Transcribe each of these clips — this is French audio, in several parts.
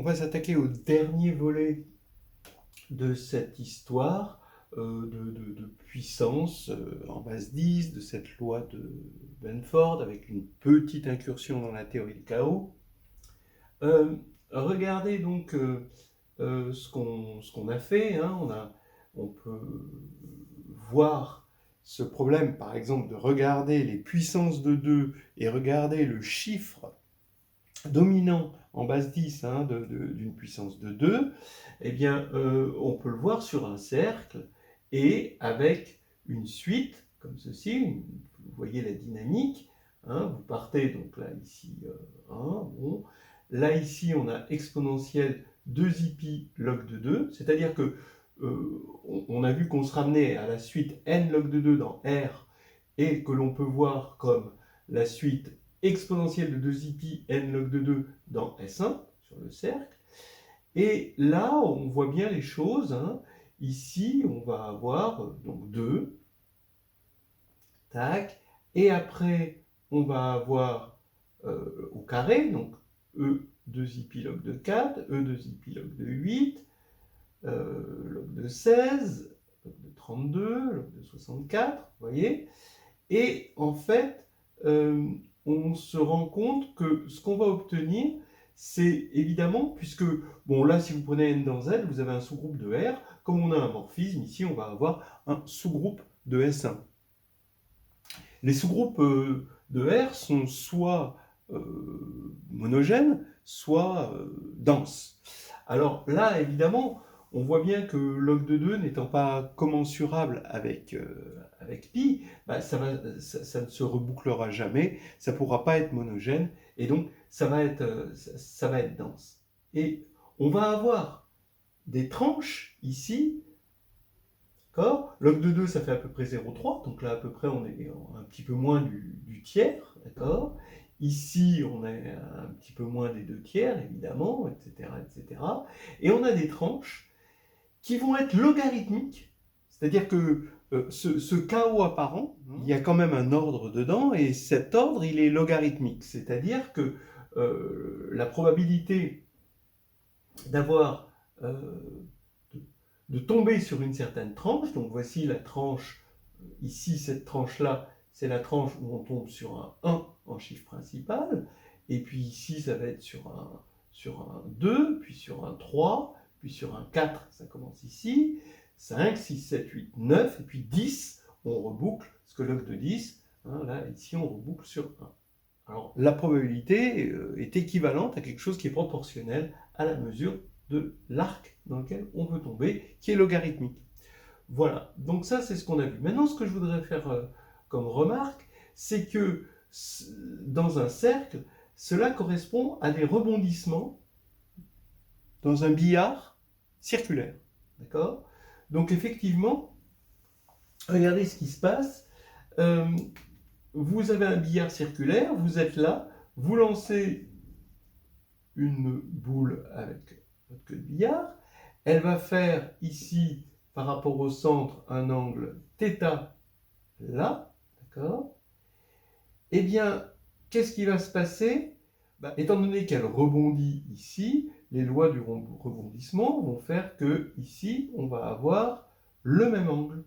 On va s'attaquer au dernier volet de cette histoire de puissance en base 10, de cette loi de Benford, avec une petite incursion dans la théorie du chaos. Euh, Regardez donc ce qu'on a fait. Hein. On peut voir ce problème, par exemple, de regarder les puissances de 2 et regarder le chiffre dominant en base 10 hein, d'une puissance de 2, eh bien, on peut le voir sur un cercle et avec une suite, comme ceci, vous voyez la dynamique, hein, vous partez donc là, ici, 1, bon. Là, ici, on a exponentielle 2i log de 2, c'est-à-dire que on a vu qu'on se ramenait à la suite n log de 2 dans R et que l'on peut voir comme la suite exponentielle de 2i n log de 2 dans S1, sur le cercle. Et là, on voit bien les choses. Hein. Ici, on va avoir donc 2, tac, et après, on va avoir au carré, donc E2i log de 4, E2i log de 8, log de 16, log de 32, log de 64, vous voyez. Et en fait, on se rend compte que ce qu'on va obtenir, c'est évidemment, puisque, bon là, si vous prenez n dans Z, vous avez un sous-groupe de R. Comme on a un morphisme, ici, on va avoir un sous-groupe de S1. Les sous-groupes de R sont soit monogènes, soit denses. Alors là, évidemment, on voit bien que log de 2 n'étant pas commensurable avec pi, bah, ça ne se rebouclera jamais, ça ne pourra pas être monogène, et donc ça va être dense. Et on va avoir des tranches ici, d'accord. Log de 2, ça fait à peu près 0,3, donc là à peu près on est un petit peu moins du tiers, d'accord. Ici, on est un petit peu moins des 2 tiers, évidemment, etc., etc. Et on a des tranches qui vont être logarithmiques, c'est-à-dire que ce chaos apparent, il y a quand même un ordre dedans, et cet ordre, il est logarithmique, c'est-à-dire que la probabilité d'avoir de tomber sur une certaine tranche, donc voici la tranche, ici cette tranche-là, c'est la tranche où on tombe sur un 1 en chiffre principal, et puis ici ça va être sur un 2, puis sur un 3, puis sur un 4, ça commence ici, 5, 6, 7, 8, 9, et puis 10, on reboucle, parce que log de 10, hein, là, ici on reboucle sur 1. Alors la probabilité est équivalente à quelque chose qui est proportionnel à la mesure de l'arc dans lequel on veut tomber, qui est logarithmique. Voilà, donc ça c'est ce qu'on a vu. Maintenant ce que je voudrais faire comme remarque, c'est que dans un cercle, cela correspond à des rebondissements dans un billard circulaire. D'accord. Donc effectivement, regardez ce qui se passe. Vous avez un billard circulaire, vous êtes là, vous lancez une boule avec votre queue de billard, elle va faire ici, par rapport au centre, un angle θ là, d'accord. Eh bien, qu'est-ce qui va se passer? Étant donné qu'elle rebondit ici, les lois du rebondissement vont faire que ici, on va avoir le même angle.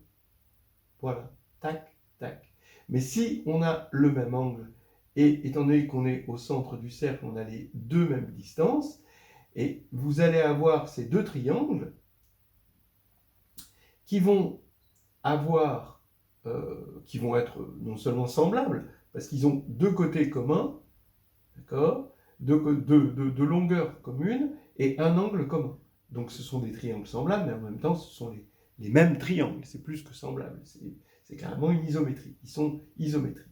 Voilà, tac, tac. Mais si on a le même angle, et étant donné qu'on est au centre du cercle, on a les deux mêmes distances, et vous allez avoir ces deux triangles qui vont avoir, qui vont être non seulement semblables, parce qu'ils ont deux côtés communs, d'accord, deux longueurs communes et un angle commun. Donc ce sont des triangles semblables, mais en même temps ce sont les mêmes triangles, c'est plus que semblable, c'est carrément une isométrie, ils sont isométriques.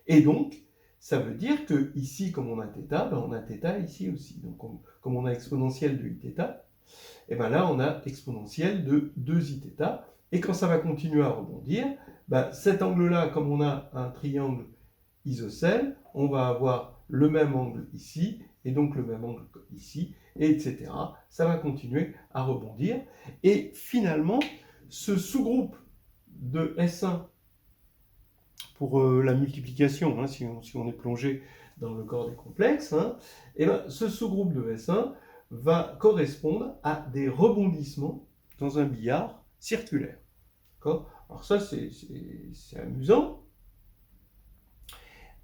Et donc, ça veut dire que ici, comme on a θ, on a θ ici aussi. Donc comme on a exponentielle de iθ, et bien là on a exponentielle de 2iθ, et quand ça va continuer à rebondir, cet angle-là, comme on a un triangle isocèle, on va avoir le même angle ici, et donc le même angle ici, et etc. Ça va continuer à rebondir. Et finalement, ce sous-groupe de S1 pour la multiplication, hein, si on est plongé dans le corps des complexes, hein, et ce sous-groupe de S1 va correspondre à des rebondissements dans un billard circulaire. Alors ça, c'est amusant.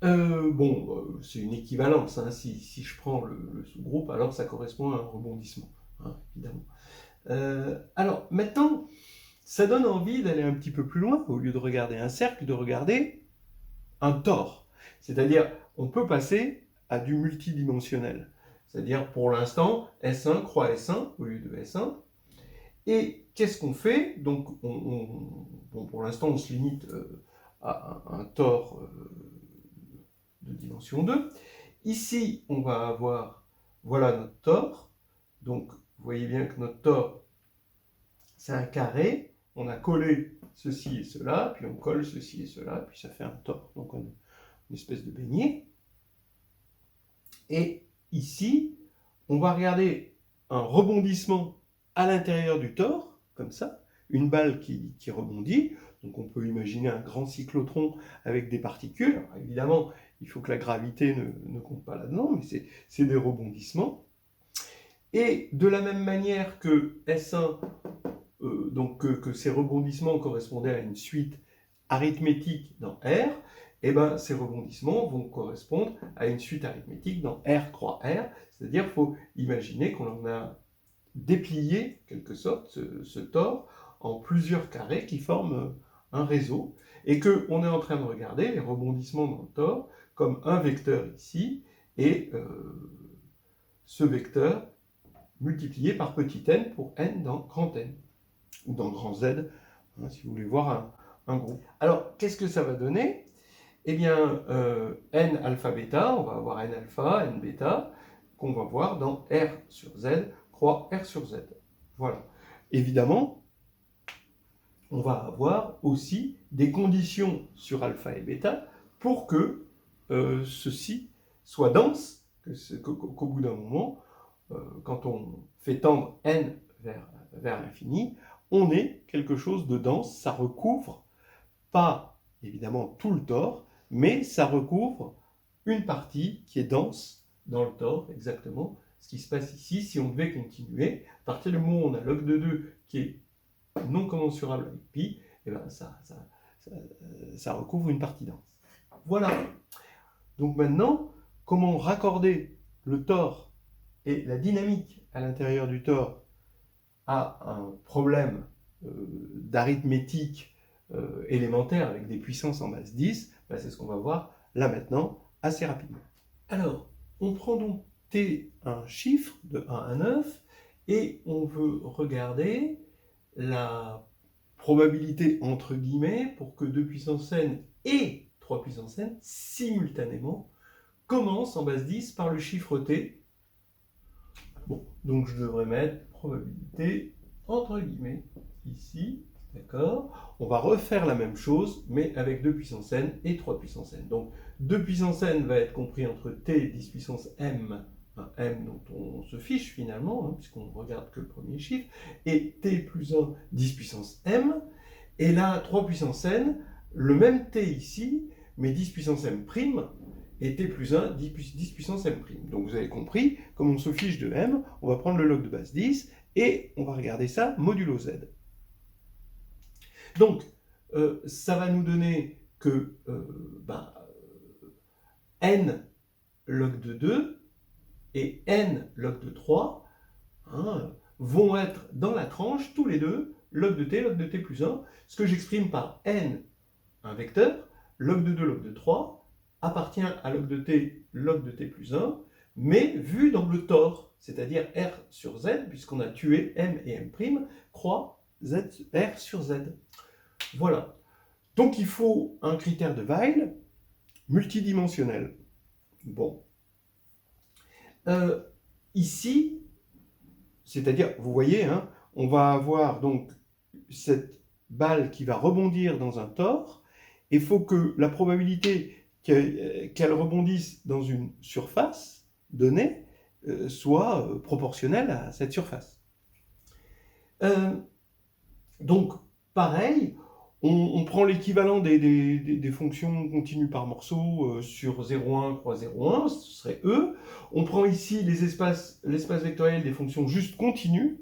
C'est une équivalence. Hein. Si je prends le sous-groupe, alors ça correspond à un rebondissement, hein, évidemment. Alors maintenant, ça donne envie d'aller un petit peu plus loin. Au lieu de regarder un cercle, de regarder un tore. C'est-à-dire, on peut passer à du multidimensionnel. C'est-à-dire, pour l'instant, S1 croix S1 au lieu de S1. Et qu'est-ce qu'on fait? Donc, pour l'instant, on se limite à un tore de dimension 2. Ici, on va avoir, voilà notre tore. Donc, vous voyez bien que notre tore, c'est un carré. On a collé ceci et cela, puis on colle ceci et cela, puis ça fait un tore. Donc, on a une espèce de beignet. Et ici, on va regarder un rebondissement à l'intérieur du tore, comme ça, une balle qui rebondit. Donc on peut imaginer un grand cyclotron avec des particules. Alors, évidemment, il faut que la gravité ne compte pas là-dedans, mais c'est des rebondissements. Et de la même manière que S1, que ces rebondissements correspondaient à une suite arithmétique dans R, et ben, ces rebondissements vont correspondre à une suite arithmétique dans R croix R, c'est-à-dire qu'il faut imaginer qu'on en a déplié, en quelque sorte, ce tore en plusieurs carrés qui forment un réseau, et qu'on est en train de regarder les rebondissements dans le tore comme un vecteur ici, et ce vecteur multiplié par petit n pour n dans grand N, ou dans grand Z, hein, si vous voulez voir un groupe. Alors, qu'est-ce que ça va donner? Eh bien, n alpha bêta, on va avoir n alpha, n bêta, qu'on va voir dans R sur Z, croix R sur Z. Voilà. Évidemment, on va avoir aussi des conditions sur alpha et bêta pour que ceci soit dense, qu'au bout d'un moment, quand on fait tendre n vers l'infini, on ait quelque chose de dense, ça recouvre pas évidemment tout le tore, mais ça recouvre une partie qui est dense dans le tore, exactement ce qui se passe ici. Si on devait continuer, à partir du moment où on a log de 2 qui est non commensurable avec pi, et ben ça recouvre une partie dense. Voilà. Donc maintenant, comment raccorder le tore et la dynamique à l'intérieur du tore à un problème d'arithmétique élémentaire avec des puissances en base 10, ben c'est ce qu'on va voir là maintenant assez rapidement. Alors, on prend donc t un chiffre de 1 à 9 et on veut regarder la probabilité entre guillemets pour que 2 puissance n et 3 puissance n simultanément commencent en base 10 par le chiffre t. Bon, donc je devrais mettre probabilité entre guillemets ici, d'accord? On va refaire la même chose, mais avec 2 puissance n et 3 puissance n. Donc 2 puissance n va être compris entre t 10 puissance m, m dont on se fiche finalement, hein, puisqu'on ne regarde que le premier chiffre, et t plus 1, 10 puissance m, et là 3 puissance n, le même t ici, mais 10 puissance m prime, et t plus 1, 10 puissance m prime. Donc vous avez compris, comme on se fiche de m, on va prendre le log de base 10, et on va regarder ça modulo z. Donc, ça va nous donner que n log de 2 et n log de 3 vont être dans la tranche, tous les deux, log de t plus 1, ce que j'exprime par n, un vecteur, log de 2, log de 3, appartient à log de t plus 1, mais vu dans le tore, c'est-à-dire R sur Z, puisqu'on a tué M et M', croix Z, R sur Z. Voilà. Donc il faut un critère de Weil multidimensionnel. Bon. Ici, c'est-à-dire, vous voyez, hein, on va avoir donc cette balle qui va rebondir dans un tore, et il faut que la probabilité qu'elle rebondisse dans une surface donnée soit proportionnelle à cette surface. Donc, pareil, On prend l'équivalent des fonctions continues par morceaux sur 0,1 croix 0,1, ce serait E. On prend ici l'espace vectoriel des fonctions juste continues,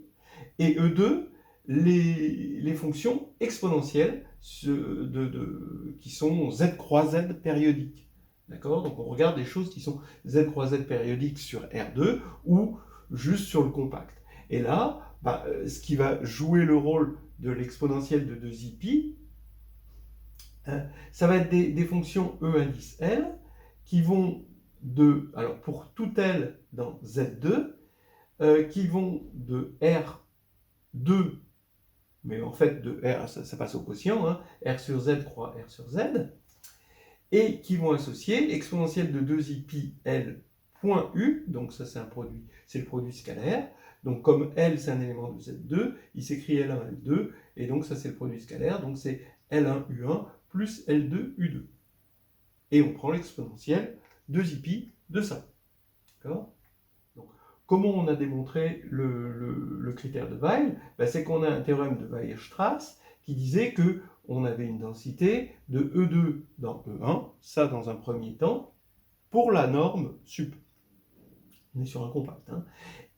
et E2, les fonctions exponentielles qui sont Z croix Z périodiques. D'accord? Donc on regarde des choses qui sont Z croix Z périodiques sur R2 ou juste sur le compact. Et là, ce qui va jouer le rôle de l'exponentielle de 2i ça va être des fonctions E indice L qui vont alors pour tout L dans Z2, qui vont de R2, mais en fait de R, ça passe au quotient, hein, R sur Z croix R sur Z, et qui vont associer exponentielle de 2i pi L point U, donc ça c'est le produit scalaire, donc comme L c'est un élément de Z2, il s'écrit L1, L2, et donc ça c'est le produit scalaire, donc c'est L1, U1 plus L2, U2. Et on prend l'exponentielle 2i pi de ça. D'accord ? Donc, comment on a démontré le critère de Weil ? C'est qu'on a un théorème de Weierstrass qui disait qu'on avait une densité de E2 dans E1, ça dans un premier temps, pour la norme sup. On est sur un compact. Hein.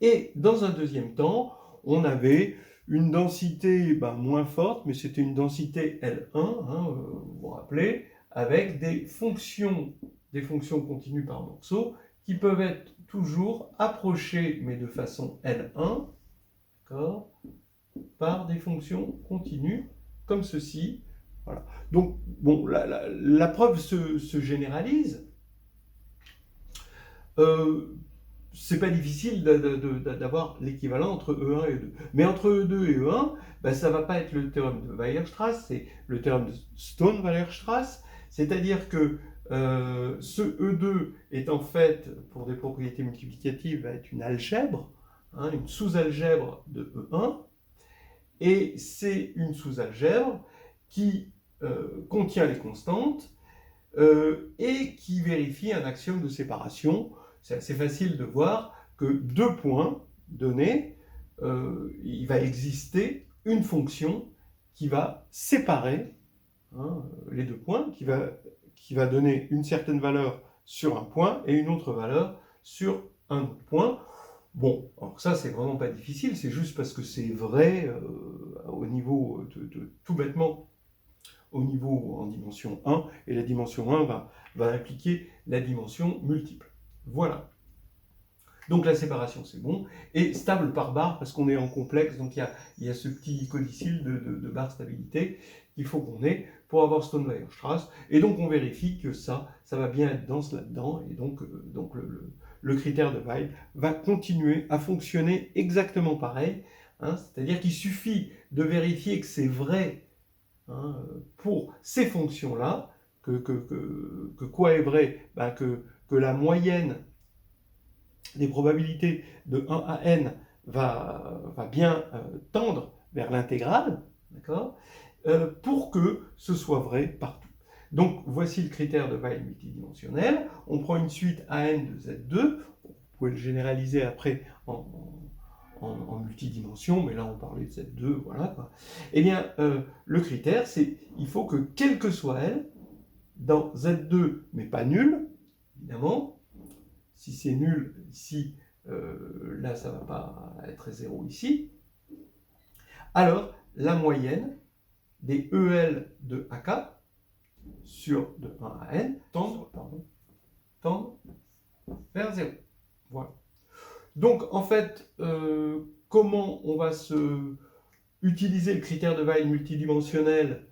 Et dans un deuxième temps, on avait une densité moins forte, mais c'était une densité L1, hein, vous vous rappelez, avec des fonctions continues par morceaux qui peuvent être toujours approchées, mais de façon L1, d'accord, par des fonctions continues comme ceci. Voilà. Donc, bon, la preuve se généralise. C'est pas difficile d'avoir l'équivalent entre E1 et E2. Mais entre E2 et E1, ça va pas être le théorème de Weierstrass, c'est le théorème de Stone-Weierstrass, c'est-à-dire que ce E2 est en fait, pour des propriétés multiplicatives, va être une algèbre, hein, une sous-algèbre de E1, et c'est une sous-algèbre qui contient les constantes et qui vérifie un axiome de séparation. C'est assez facile de voir que deux points donnés, il va exister une fonction qui va séparer les deux points, qui va donner une certaine valeur sur un point et une autre valeur sur un autre point. Bon, alors ça c'est vraiment pas difficile, c'est juste parce que c'est vrai au niveau tout bêtement au niveau en dimension 1, et la dimension 1 va impliquer la dimension multiple. Voilà. Donc la séparation, c'est bon. Et stable par barre, parce qu'on est en complexe, donc il y a ce petit codicile de barre stabilité qu'il faut qu'on ait pour avoir Stone-Weierstrass. Et donc on vérifie que ça va bien être dense là-dedans, et donc le critère de Weil va continuer à fonctionner exactement pareil. Hein, c'est-à-dire qu'il suffit de vérifier que c'est vrai pour ces fonctions-là, que quoi est vrai, que la moyenne des probabilités de 1 à n va bien tendre vers l'intégrale, d'accord, pour que ce soit vrai partout. Donc voici le critère de Weil multidimensionnel. On prend une suite AN de Z2, vous pouvez le généraliser après en multidimension, mais là on parlait de Z2, voilà quoi. Eh bien, le critère, c'est il faut que quelle que soit elle, dans Z2, mais pas nul, évidemment, si c'est nul ici, là ça ne va pas être 0 ici, alors la moyenne des EL de AK sur de 1 à n tendent vers 0. Voilà. Donc, en fait, comment on va utiliser le critère de Weil multidimensionnel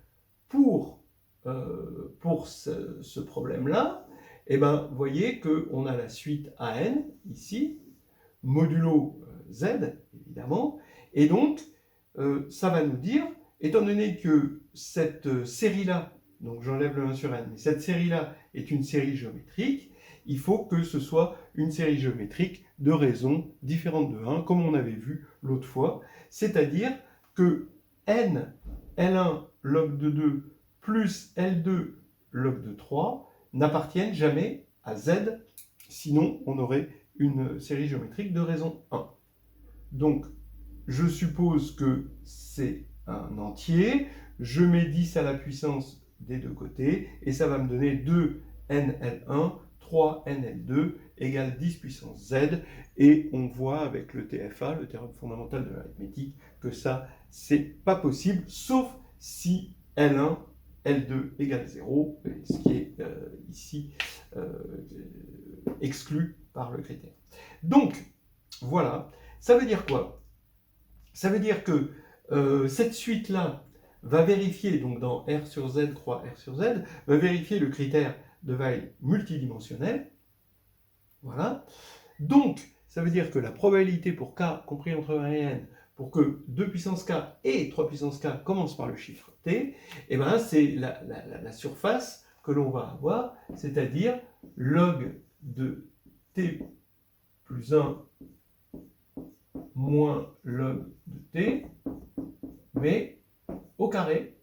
pour ce problème-là? Eh bien, vous voyez qu'on a la suite AN, ici, modulo Z, évidemment, et donc, ça va nous dire, étant donné que cette série-là, donc j'enlève le 1 sur n, mais cette série-là est une série géométrique, il faut que ce soit une série géométrique de raisons différentes de 1, comme on avait vu l'autre fois, c'est-à-dire que n, L1 log de 2 plus L2 log de 3 n'appartiennent jamais à Z, sinon on aurait une série géométrique de raison 1. Donc, je suppose que c'est un entier, je mets 10 à la puissance des deux côtés, et ça va me donner 2nl1, 3nl2 égale 10 puissance z, et on voit avec le TFA, le théorème fondamental de l'arithmétique, que ça, c'est pas possible, sauf si L1, L2 égale 0, ce qui est ici exclu par le critère. Donc, voilà, ça veut dire quoi? Ça veut dire que cette suite-là va vérifier, donc dans R sur Z croix R sur Z, va vérifier le critère de Weil multidimensionnel. Voilà. Donc, ça veut dire que la probabilité pour K compris entre 1 et N, pour que 2 puissance K et 3 puissance K commencent par le chiffre T, eh ben, c'est la surface que l'on va avoir, c'est-à-dire log de T plus 1 moins log de T, mais au carré.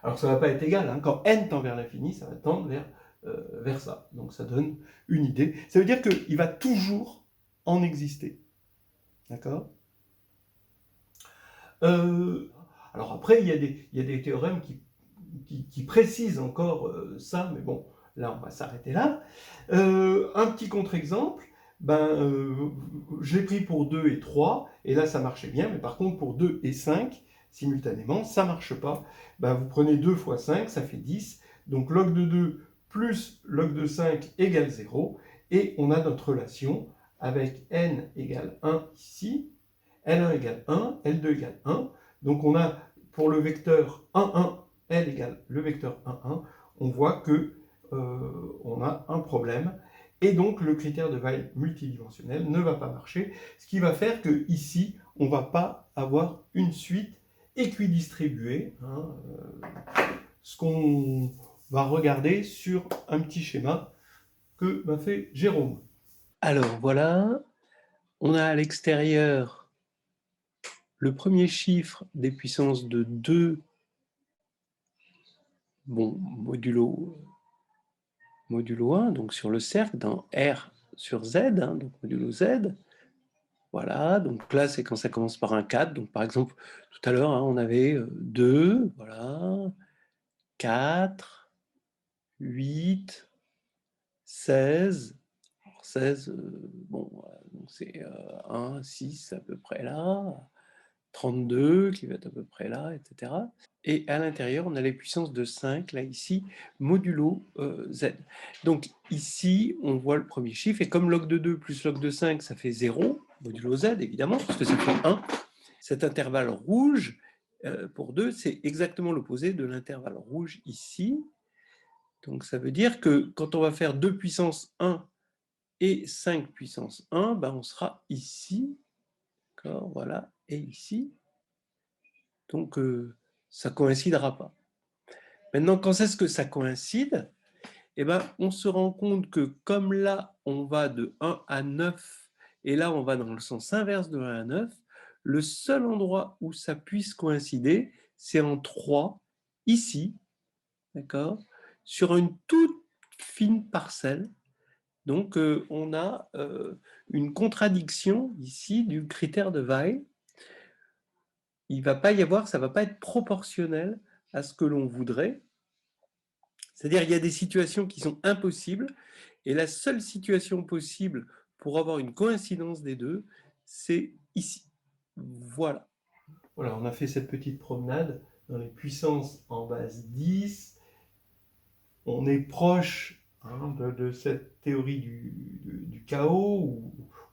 Alors ça ne va pas être égal, hein. Quand n tend vers l'infini, ça va tendre vers ça. Donc ça donne une idée. Ça veut dire qu'il va toujours en exister. D'accord? Alors après, il y a des théorèmes qui précisent encore ça, mais bon, là on va s'arrêter là. Un petit contre-exemple, je l'ai pris pour 2 et 3, et là ça marchait bien, mais par contre pour 2 et 5, simultanément, ça ne marche pas. Vous prenez 2 fois 5, ça fait 10, donc log de 2 plus log de 5 égale 0, et on a notre relation avec n égale 1 ici, L1 égale 1, L2 égale 1, donc on a pour le vecteur 1, 1, L égale le vecteur 1, 1, on voit que on a un problème, et donc le critère de Weil multidimensionnel ne va pas marcher, ce qui va faire que ici on ne va pas avoir une suite équidistribuée, hein, ce qu'on va regarder sur un petit schéma que m'a fait Jérôme. Alors voilà, on a à l'extérieur le premier chiffre des puissances de 2, modulo 1, donc sur le cercle, dans R sur Z, hein, donc modulo Z. Voilà, donc là, c'est quand ça commence par un 4. Donc par exemple, tout à l'heure, hein, on avait 2, voilà, 4, 8, 16. Alors 16, c'est 1, 6 à peu près là, 32 qui va être à peu près là, etc. Et à l'intérieur, on a les puissances de 5, là, ici, modulo Z. Donc ici, on voit le premier chiffre, et comme log de 2 plus log de 5, ça fait 0, modulo Z, évidemment, puisque ça fait 1. Cet intervalle rouge, pour 2, c'est exactement l'opposé de l'intervalle rouge ici. Donc ça veut dire que quand on va faire 2 puissance 1 et 5 puissance 1, on sera ici, d'accord, voilà, et ici. Donc ça ne coïncidera pas. Maintenant, quand est-ce que ça coïncide? On se rend compte que comme là, on va de 1 à 9, et là, on va dans le sens inverse de 1 à 9, le seul endroit où ça puisse coïncider, c'est en 3, ici, d'accord, sur une toute fine parcelle. Donc, on a une contradiction ici du critère de Weil. Il ne va pas y avoir, ça ne va pas être proportionnel à ce que l'on voudrait. C'est-à-dire qu'il y a des situations qui sont impossibles, et la seule situation possible pour avoir une coïncidence des deux, c'est ici. Voilà. Voilà, on a fait cette petite promenade dans les puissances en base 10. On est proche de cette théorie du chaos,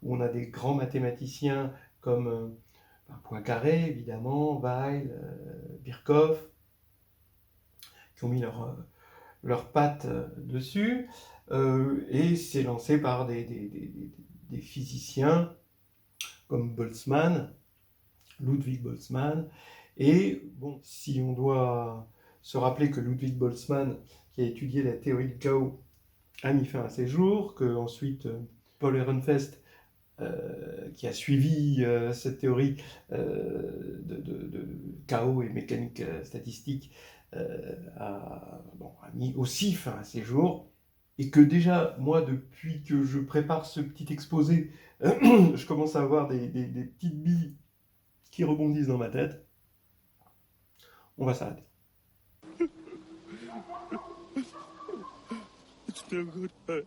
où on a des grands mathématiciens comme Poincaré, évidemment, Weil, Birkhoff, qui ont mis leurs pattes dessus, et c'est lancé par des physiciens comme Boltzmann, Ludwig Boltzmann. Et bon, si on doit se rappeler que Ludwig Boltzmann, qui a étudié la théorie du chaos, a mis fin à ses jours, que ensuite Paul Ehrenfest, qui a suivi cette théorie de chaos et mécanique statistique, a mis aussi fin à ses jours, et que déjà, moi, depuis que je prépare ce petit exposé, je commence à avoir des petites billes qui rebondissent dans ma tête. On va s'arrêter. no good.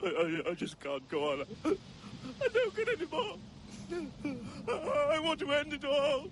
I just can't go on. I don't get any more. I want to end it all.